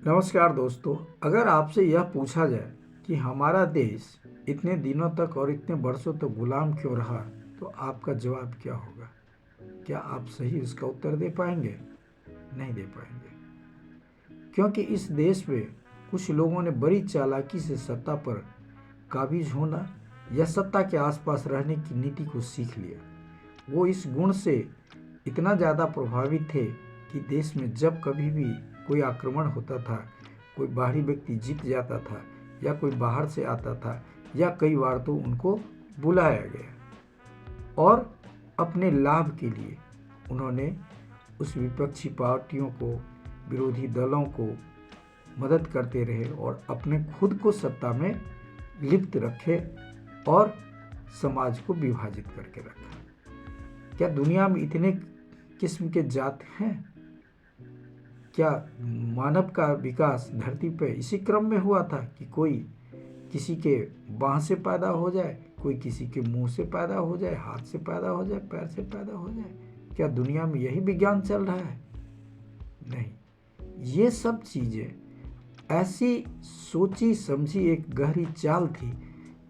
नमस्कार दोस्तों। अगर आपसे यह पूछा जाए कि हमारा देश इतने दिनों तक और इतने वर्षों तक गुलाम क्यों रहा, तो आपका जवाब क्या होगा? क्या आप सही उसका उत्तर दे पाएंगे? नहीं दे पाएंगे, क्योंकि इस देश में कुछ लोगों ने बड़ी चालाकी से सत्ता पर काबिज होना या सत्ता के आसपास रहने की नीति को सीख लिया। वो इस गुण से इतना ज़्यादा प्रभावित थे कि देश में जब कभी भी कोई आक्रमण होता था, कोई बाहरी व्यक्ति जीत जाता था या कोई बाहर से आता था, या कई बार तो उनको बुलाया गया और अपने लाभ के लिए उन्होंने उस विपक्षी पार्टियों को, विरोधी दलों को मदद करते रहे और अपने खुद को सत्ता में लिप्त रखे और समाज को विभाजित करके रखा। क्या दुनिया में इतने किस्म के जात हैं? क्या मानव का विकास धरती पर इसी क्रम में हुआ था कि कोई किसी के बाह से पैदा हो जाए, कोई किसी के मुंह से पैदा हो जाए, हाथ से पैदा हो जाए, पैर से पैदा हो जाए? क्या दुनिया में यही विज्ञान चल रहा है? नहीं। ये सब चीज़ें ऐसी सोची समझी एक गहरी चाल थी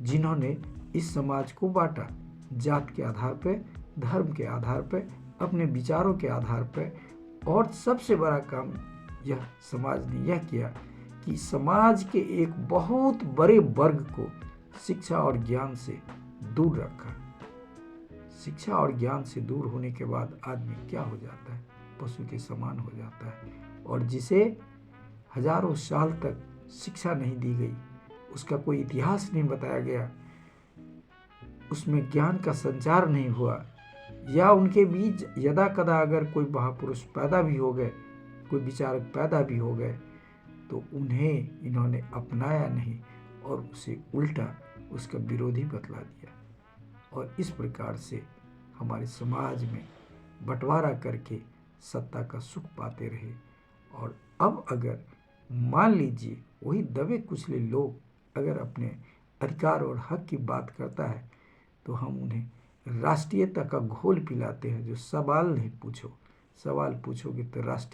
जिन्होंने इस समाज को बांटा, जात के आधार पे, धर्म के आधार पे, अपने विचारों के आधार पे। और सबसे बड़ा काम यह समाज ने यह किया कि समाज के एक बहुत बड़े वर्ग को शिक्षा और ज्ञान से दूर रखा। शिक्षा और ज्ञान से दूर होने के बाद आदमी क्या हो जाता है? पशु के समान हो जाता है। और जिसे हजारों साल तक शिक्षा नहीं दी गई, उसका कोई इतिहास नहीं बताया गया, उसमें ज्ञान का संचार नहीं हुआ, या उनके बीच यदा कदा अगर कोई महापुरुष पैदा भी हो गए, कोई विचारक पैदा भी हो गए, तो उन्हें इन्होंने अपनाया नहीं और उसे उल्टा उसका विरोधी बतला दिया। और इस प्रकार से हमारे समाज में बंटवारा करके सत्ता का सुख पाते रहे। और अब अगर मान लीजिए वही दबे कुचले लोग अगर अपने अधिकार और हक की बात करता है, तो हम उन्हें राष्ट्रीयता का घोल पिलाते हैं। जो सवाल नहीं पूछो, सवाल पूछोगे तो राष्ट्रीय